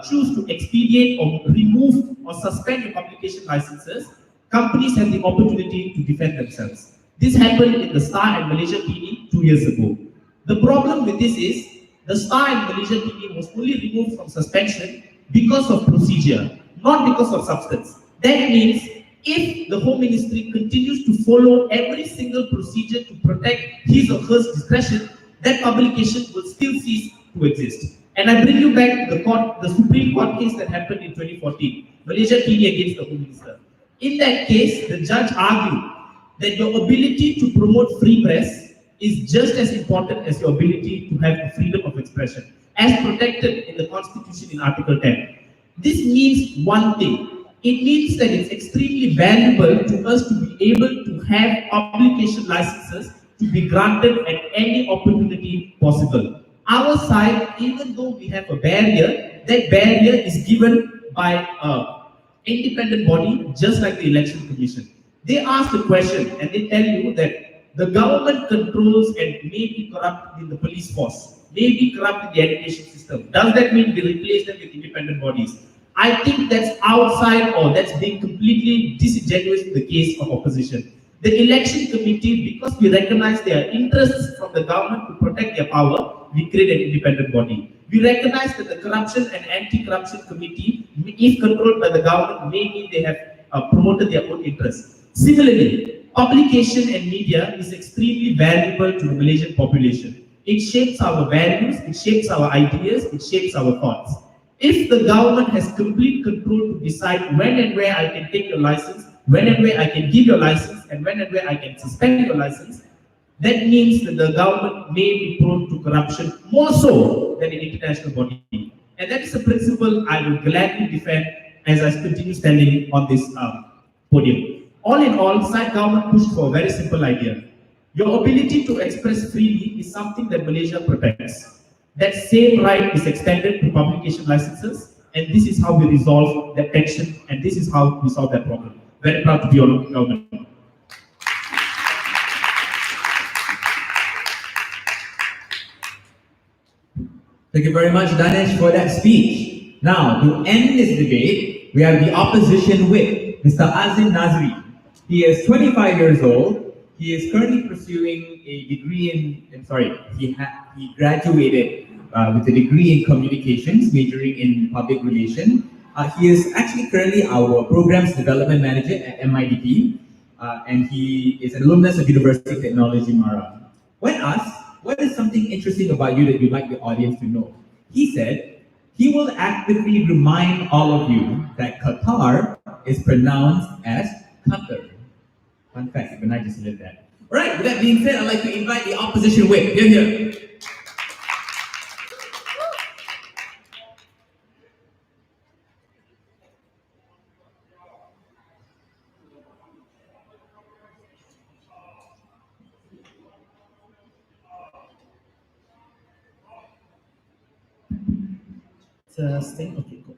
S6: choose to expedite or remove or suspend the publication licenses, companies have the opportunity to defend themselves. This happened in the Star and Malaysia TV 2 years ago. The problem with this is, the Star and Malaysia TV was only removed from suspension because of procedure, not because of substance. That means, if the Home Ministry continues to follow every single procedure to protect his or her discretion, that publication will still cease to exist. And I bring you back to the Supreme Court case that happened in 2014, Malaysia TV against the Home Minister. In that case, the judge argued that your ability to promote free press is just as important as your ability to have freedom of expression, as protected in the Constitution in Article 10. This means one thing. It means that it's extremely valuable to us to be able to have publication licenses to be granted at any opportunity possible. Our side, even though we have a barrier, that barrier is given by an independent body, just like the Election Commission. They ask the question and they tell you that the government controls and may be corrupt in the police force, may be corrupt in the education system. Does that mean we replace them with independent bodies? I think that's outside, or that's being completely disingenuous in the case of opposition. The election committee, because we recognize their interests from the government to protect their power, we create an independent body. We recognize that the corruption and anti-corruption committee, if controlled by the government, may mean they have promoted their own interests. Similarly, publication and media is extremely valuable to the Malaysian population. It shapes our values, it shapes our ideas, it shapes our thoughts. If the government has complete control to decide when and where I can take your license, when and where I can give your license, and when and where I can suspend your license, that means that the government may be prone to corruption more so than an international body. And that is a principle I will gladly defend as I continue standing on this podium. All in all, SAID government pushed for a very simple idea. Your ability to express freely is something that Malaysia protects. That same right is extended to publication licenses, and this is how we resolve that tension, and this is how we solve that problem. Very proud to be on government.
S3: Thank you very much, Danesh, for that speech. Now, to end this debate, we have the opposition whip, Mr. Azim Nazri. He is 25 years old. He is currently pursuing a degree he graduated with a degree in communications, majoring in public relations. He is actually currently our programs development manager at MIDP, and he is an alumnus of University of Technology, Mara. When asked, what is something interesting about you that you'd like the audience to know? He said, he will actively remind all of you that Qatar is pronounced as Qatar. Fun fact, even I just learned that. All right, with that being said, I'd like to invite the opposition whip. Here.
S6: Testing. Okay, cool.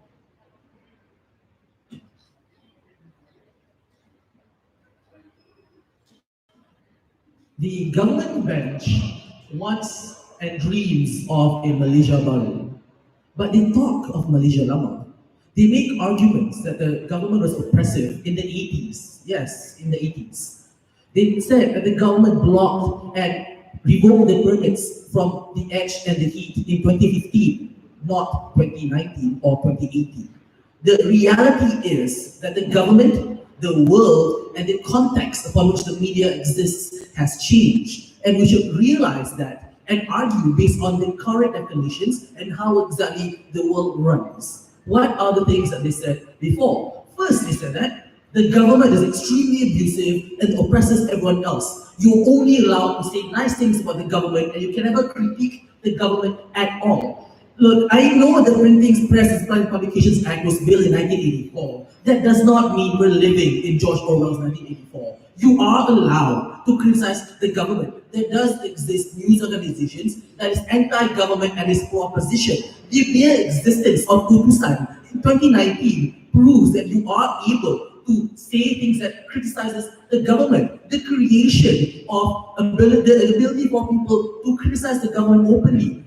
S7: The government bench wants and dreams of a Malaysia Baru, but they talk of Malaysia Lama. They make arguments that the government was oppressive in the 80s. Yes, in the 80s. They said that the government blocked and revoked the permits from the Edge and the Heat in 2015, not 2019 or 2018. The reality is that the government, the world, and the context upon which the media exists has changed. And we should realize that and argue based on the current definitions and how exactly the world runs. What are the things that they said before? First, they said that the government is extremely abusive and oppresses everyone else. You're only allowed to say nice things about the government and you can never critique the government at all. Look, I know the Printing, Press and Publications Act was built in 1984. That does not mean we're living in George Orwell's 1984. You are allowed to criticize the government. There does exist news organizations that is anti-government and is pro-opposition. The mere existence of Utusan in 2019 proves that you are able to say things that criticizes the government. The creation of the ability for people to criticize the government openly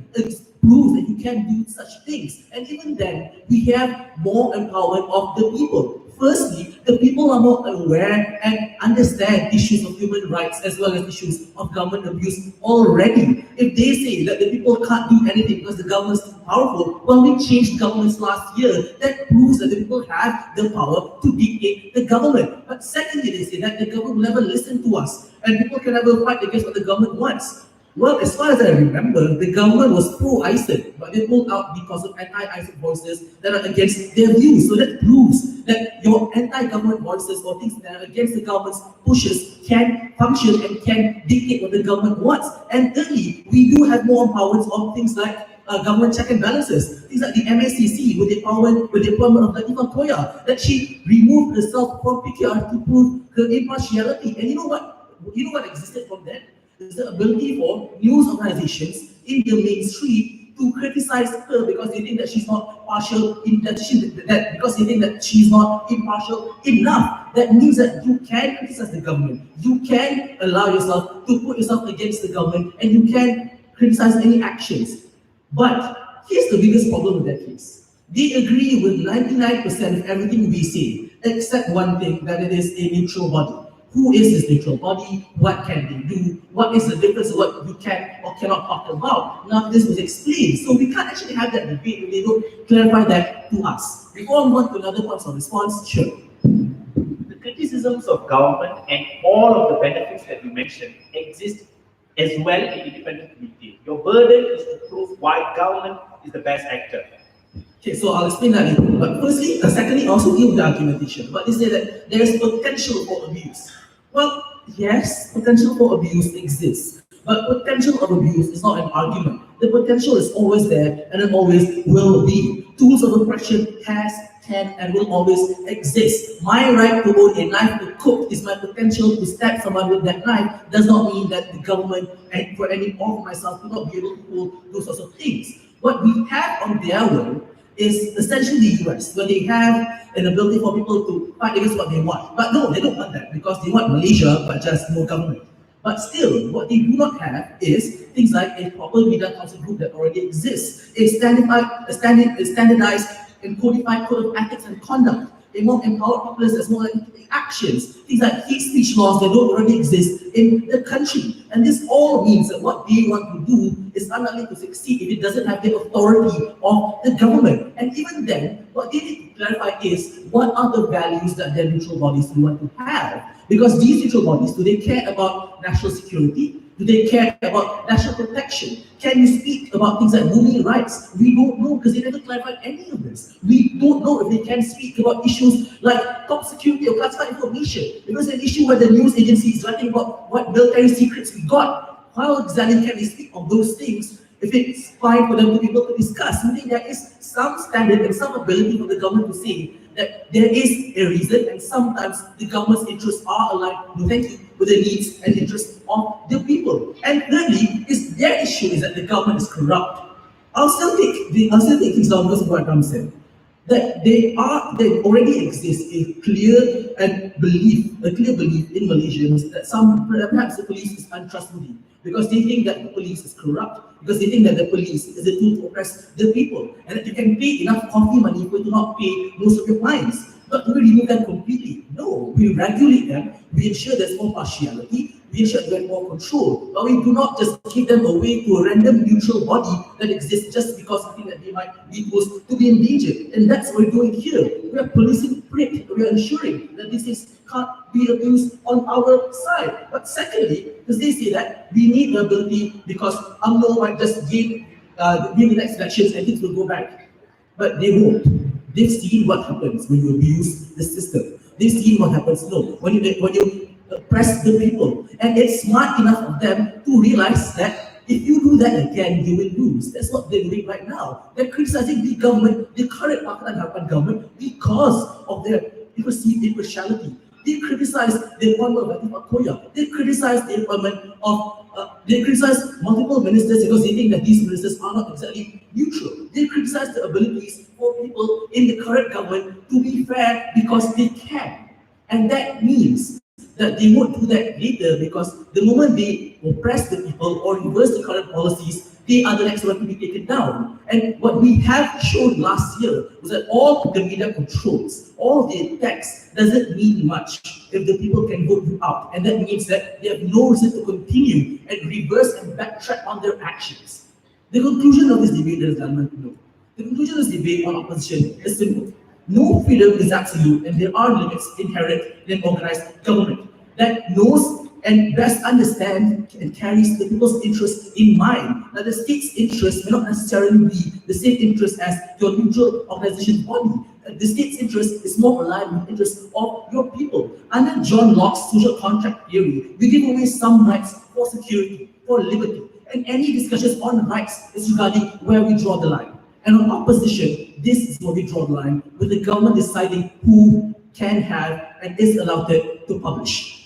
S7: proves that you can do such things. And even then, we have more empowerment of the people. Firstly, the people are more aware and understand issues of human rights as well as issues of government abuse already. If they say that the people can't do anything because the government is too powerful, well, we changed governments last year. That proves that the people have the power to dictate the government. But secondly, they say that the government will never listen to us and people can never fight against what the government wants. Well, as far as I remember, the government was pro-ISID, but they pulled out because of anti-ISID voices that are against their views. So that proves that your anti-government voices or things that are against the government's pushes can function and can dictate what the government wants. And thirdly, we do have more empowerments on things like government check and balances. Things like the MSCC with the appointment of Latifah Toya, that she removed herself from PKR to prove her impartiality. And you know what existed from that? Is the ability for news organizations in the mainstream to criticize her because they think that she's not partial because they think that she's not impartial enough. That means that you can criticize the government, you can allow yourself to put yourself against the government, and you can criticize any actions. But here's the biggest problem with that case. They agree with 99% of everything we say, except one thing, that it is a neutral body. Who is this neutral body? What can they do? What is the difference of what you can or cannot talk about? None of this was explained. So we can't actually have that debate if they don't clarify that to us. Before we move on to another point of response, sure.
S6: The criticisms of government and all of the benefits that you mentioned exist as well in independent committee. Your burden is to prove why government is the best actor.
S7: Okay, so I'll explain that later. But firstly, secondly, I also deal with the argumentation. But they say that there is potential for abuse. Well, yes, potential for abuse exists. But potential of abuse is not an argument. The potential is always there and it always will be. Tools of oppression has, can, and will always exist. My right to own a knife to cook is my potential to stab someone with that knife. Does not mean that the government and for any of myself will not be able to hold those sorts of things. What we have on their will is essentially the US, where they have an ability for people to fight against what they want. But no, they don't want that because they want Malaysia, but just no government. But still, what they do not have is things like a proper media council group that already exists, a standardized and codified code of ethics and conduct, a more empowered populace that's more likely to take actions, things like hate speech laws that don't already exist in the country. And this all means that what they want to do is unlikely to succeed if it doesn't have the authority of the government. And even then, what they need to clarify is what are the values that their neutral bodies want to have. Because these neutral bodies, do they care about national security? Do they care about national protection? Can you speak about things like women's rights? We don't know because they never clarified any of this. We don't know if they can speak about issues like top security or classified information. If it's an issue where the news agency is writing about what military secrets we got, how exactly can they speak on those things if it's fine for them to be able to discuss? I think there is some standard and some ability for the government to say that there is a reason, and sometimes the government's interests are aligned, no thank you, with the needs and interests of the people. And thirdly, is their issue is that the government is corrupt. I'll still take things down because of what Ram said. That there already exists a clear belief in Malaysians that perhaps the police is untrustworthy because they think that the police is corrupt, because they think that the police is a tool to oppress the people, and that you can pay enough coffee money for you to not pay most of your fines. But do we remove them completely? No, we regulate them, we ensure there's more partiality, we ensure there's more control, but we do not just give them away to a random neutral body that exists just because we think that they might be supposed to be endangered. And that's what we're doing here. We are policing PRIT, we are ensuring that these things can't be abused on our side. But secondly, because they say that we need the ability because UMNO might just win the next elections and things will go back. But they won't. They've seen what happens when you abuse the system. They've seen what happens when you oppress the people. And it's smart enough of them to realize that if you do that again, you will lose. That's what they're doing right now. They're criticizing the government, the current Pakatan Harapan government, because of their perceived impartiality. They criticize the appointment of Latif Akoya. They criticize the appointment of they criticize multiple ministers because they think that these ministers are not exactly neutral. They criticize the abilities for people in the current government to be fair because they can. And that means that they won't do that later because the moment they oppress the people or reverse the current policies, they are the next one to be taken down. And what we have shown last year was that all the media controls, all the attacks doesn't mean much if the people can vote you out. And that means that they have no reason to continue and reverse and backtrack on their actions. The conclusion of this debate, ladies and gentlemen, the conclusion of this debate on opposition is simple. No freedom is absolute, and there are limits inherent in organized government that knows and best understands and carries the people's interests in mind. Now, the state's interest may not necessarily be the same interest as your neutral organization's body. The state's interest is more aligned with the interests of your people. Under John Locke's social contract theory, we give away some rights for security, for liberty, and any discussions on rights is regarding where we draw the line. And on opposition, this is where we draw the line, with the government deciding who can have and is allowed to publish.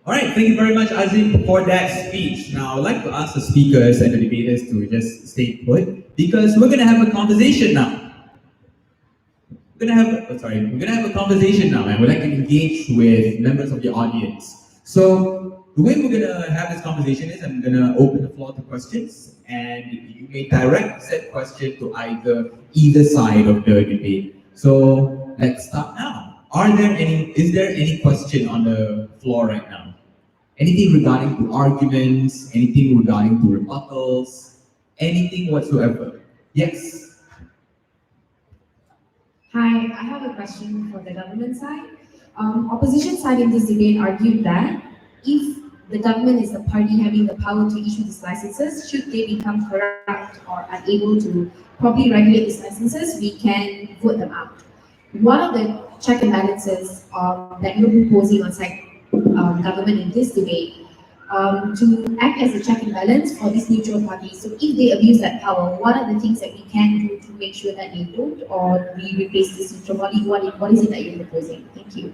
S3: All right, thank you very much, Azim, for that speech. Now, I'd like to ask the speakers and the debaters to just stay put, because we're going to have a conversation now. We're going to have a conversation now, and we'd like to engage with members of the audience. So, the way we're gonna have this conversation is I'm gonna open the floor to questions, and you may direct said question to either side of the debate. So let's start now. Is there any question on the floor right now? Anything regarding to arguments, anything regarding to rebuttals, anything whatsoever? Yes.
S8: Hi, I have a question for the government side. Opposition side in this debate argued that if the government is the party having the power to issue these licenses, should they become corrupt or unable to properly regulate these licenses, we can vote them out. One of the check and balances that you're proposing on side government in this debate to act as a check and balance for these neutral parties. So if they abuse that power, what are the things that we can do to make sure that they don't, or we replace this neutral body? What is it that you're proposing? Thank you.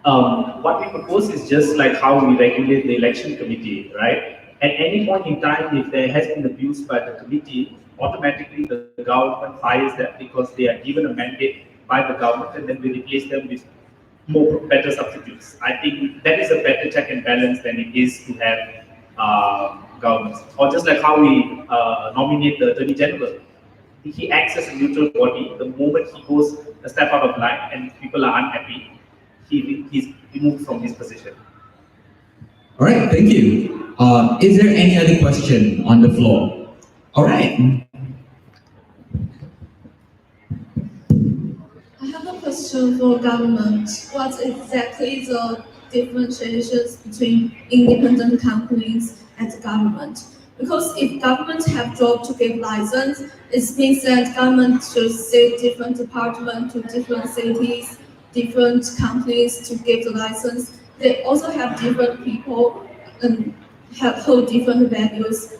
S6: What we propose is just like how we regulate the election committee, right? At any point in time, if there has been abuse by the committee, automatically the government fires them because they are given a mandate by the government, and then we replace them with better substitutes. I think that is a better check and balance than it is to have governments. Or just like how we nominate the Attorney General. He acts as a neutral body. The moment he goes a step out of line and people are unhappy, he's removed from his position.
S3: All right, thank you. Is there any other question on the floor? All right.
S2: I have a question for government. What exactly the differentiations between independent companies and government? Because if government have job to give license, it means that government should send different departments to different cities, different companies to give the license. They also have different people and hold different values.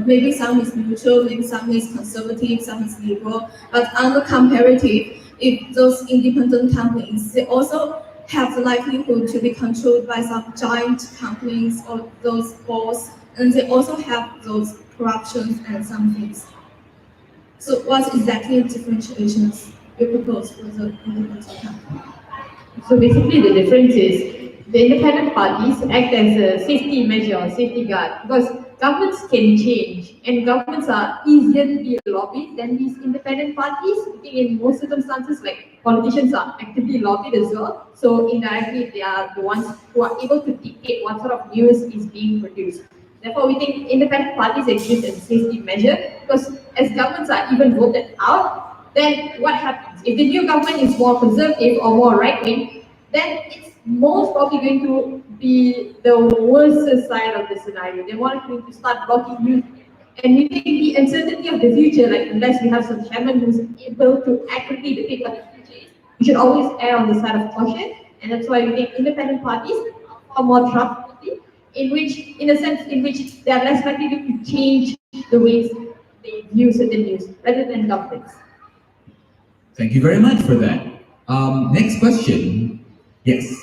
S2: Maybe some is neutral, maybe some is conservative, some is liberal. But on the comparative, if those independent companies, they also have the likelihood to be controlled by some giant companies or those boards, and they also have those corruptions and some things. So what exactly differentiations you propose for the independent company?
S5: So basically the difference is the independent parties act as a safety measure or safety guard, because governments can change and governments are easier to be lobbied than these independent parties. I think in most circumstances, like politicians are actively lobbied as well. So indirectly they are the ones who are able to dictate what sort of news is being produced. Therefore, we think independent parties exist as a safety measure, because as governments are even voted out, then what happens? If the new government is more conservative or more right-wing, then it's most probably going to be the worst side of the scenario. They want to start blocking news. And we think the uncertainty of the future, like unless we have some chairman who's able to accurately depict what the future is, we should always err on the side of caution. And that's why we think independent parties are more trustworthy, in a sense in which they are less likely to change the ways they view certain news rather than governments.
S3: Thank you very much for that. Next question. Yes.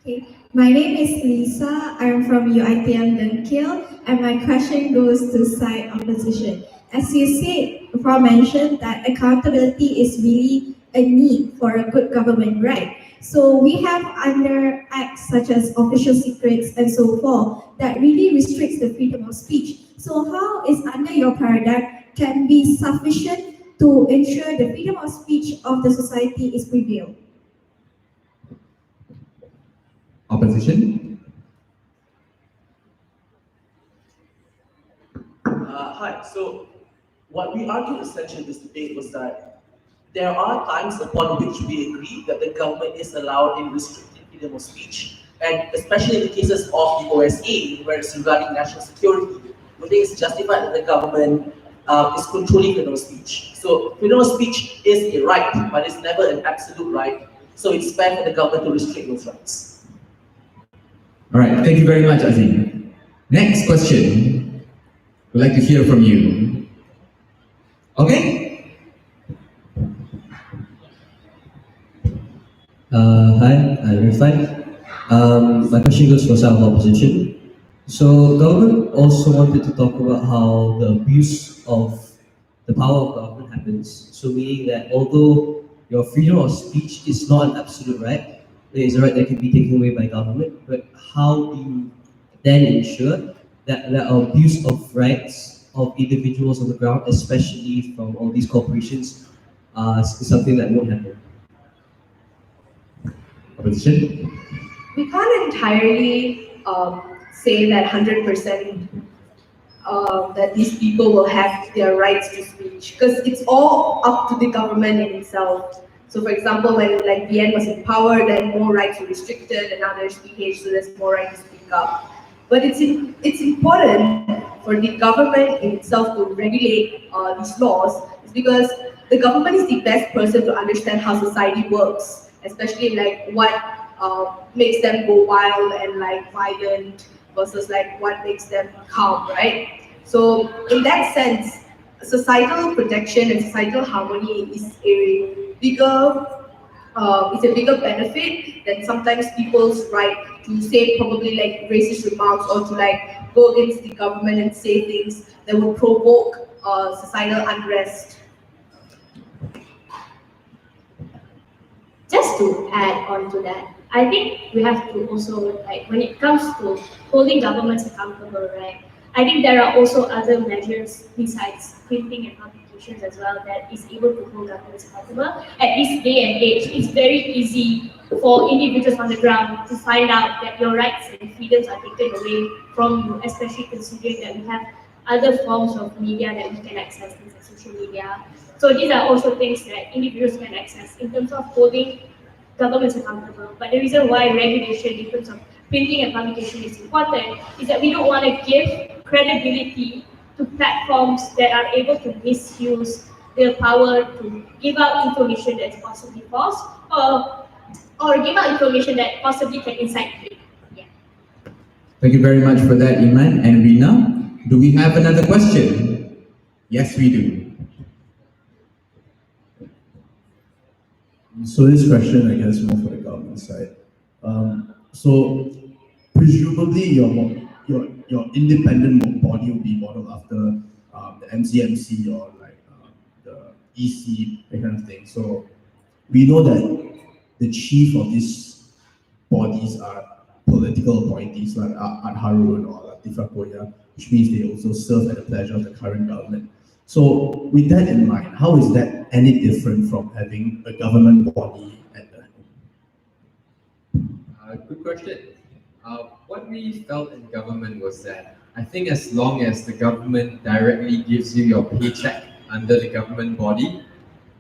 S2: Okay. My name is Lisa. I'm from UiTM Dunkil, and my question goes to side opposition. As you said, before mentioned that accountability is really a need for a good government, right? So we have under acts such as official secrets and so forth that really restricts the freedom of speech. So how is under your paradigm can be sufficient to ensure the freedom of speech of the society is prevailed?
S3: Opposition?
S7: Hi. So what we argued essentially in this debate was that there are times upon which we agree that the government is allowed in restricting freedom of speech, and especially in the cases of the OSA, where it's regarding national security, we think it's justified that the government is controlling freedom of speech. So freedom of speech is a right, but it's never an absolute right. So it's fair for the government to restrict those rights.
S3: All right, thank you very much, Azim. Next question. We'd like to hear from you. Okay?
S9: Hi, I'm Irfan. My question goes for side of opposition. So government also wanted to talk about how the abuse of the power of government happens. So meaning that although your freedom of speech is not an absolute right, it is a right that can be taken away by government, but how do you then ensure that the abuse of rights of individuals on the ground, especially from all these corporations, is something that won't happen?
S3: Opposition?
S8: We can't entirely say that 100% that these people will have their rights to speech because it's all up to the government in itself. So, for example, when like BN was in power, then more rights were restricted, and now there's PH, so there's more right to speak up. But it's important for the government in itself to regulate these laws, is because the government is the best person to understand how society works, especially like what makes them go wild and like violent versus like what makes them calm, right? So in that sense, societal protection and societal harmony is a bigger it's a bigger benefit than sometimes people's right to say probably like racist remarks or to like go against the government and say things that will provoke societal unrest.
S4: Just to add on to that, I think we have to also, like, when it comes to holding governments accountable, right? I think there are also other measures besides printing and publications as well that is able to hold governments accountable. At this day and age, it's very easy for individuals on the ground to find out that your rights and freedoms are taken away from you, especially considering that we have other forms of media that we can access, things like social media. So these are also things that individuals can access in terms of holding governments accountable. But the reason why regulation in terms of printing and publication is important is that we don't want to give credibility to platforms that are able to misuse their power to give out information that's possibly false or give out information that possibly can incite hate. Yeah.
S3: Thank you very much for that, Iman and Rina. Do we have another question? Yes, we do.
S7: So this question, I guess, more for the government side. So presumably your independent body will be modeled after the MCMC or like the EC, that kind of thing. So we know that the chief of these bodies are political appointees like Ad Harun or Latifah Koya, which means they also serve at the pleasure of the current government. So with that in mind, how is that any different from having a government body at the
S1: Good question. What we felt in government was that I think as long as the government directly gives you your paycheck under the government body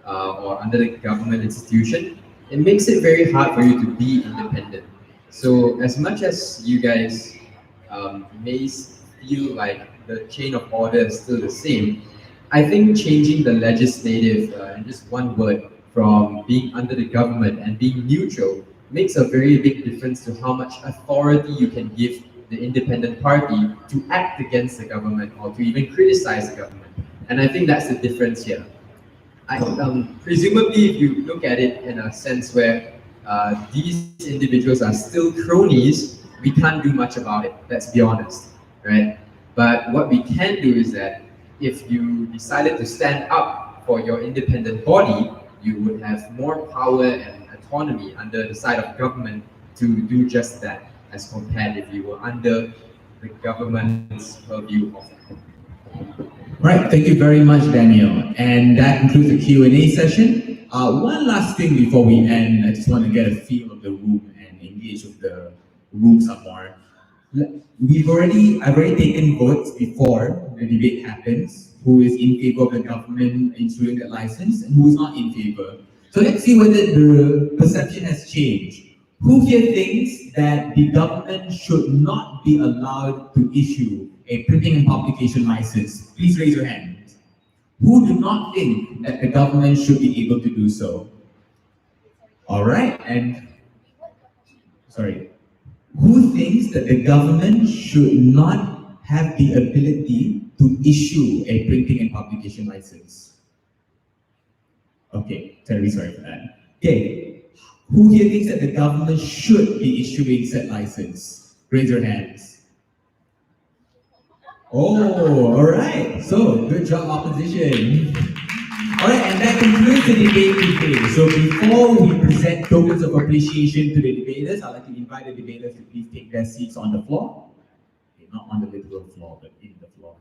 S1: or under the government institution, it makes it very hard for you to be independent. So as much as you guys may feel like the chain of order is still the same, I think changing the legislative in just one word from being under the government and being neutral makes a very big difference to how much authority you can give the independent party to act against the government or to even criticize the government. And I think that's the difference here. Presumably, if you look at it in a sense where these individuals are still cronies, we can't do much about it, let's be honest, right? But what we can do is that if you decided to stand up for your independent body, you would have more power and autonomy under the side of government to do just that, as compared if you were under the government's purview of it.
S3: Right, thank you very much, Daniel. And that concludes the Q&A session. One last thing before we end, I just want to get a feel of the room and engage with the room some more. I've already taken votes before the debate happens, who is in favor of the government issuing that license and who is not in favor. So let's see whether the perception has changed. Who here thinks that the government should not be allowed to issue a printing and publication license? Please raise your hand. Who do not think that the government should be able to do so? All right, and sorry. Who thinks that the government should not have the ability to issue a printing and publication license? Okay, terribly sorry for that. Okay, who here thinks that the government should be issuing said license? Raise your hands. Oh, all right. So, good job, opposition. All right, and that concludes the debate today. So, before we present tokens of appreciation to the debaters, I'd like to invite the debaters to please take their seats on the floor. Okay, not on the literal floor, but in the floor.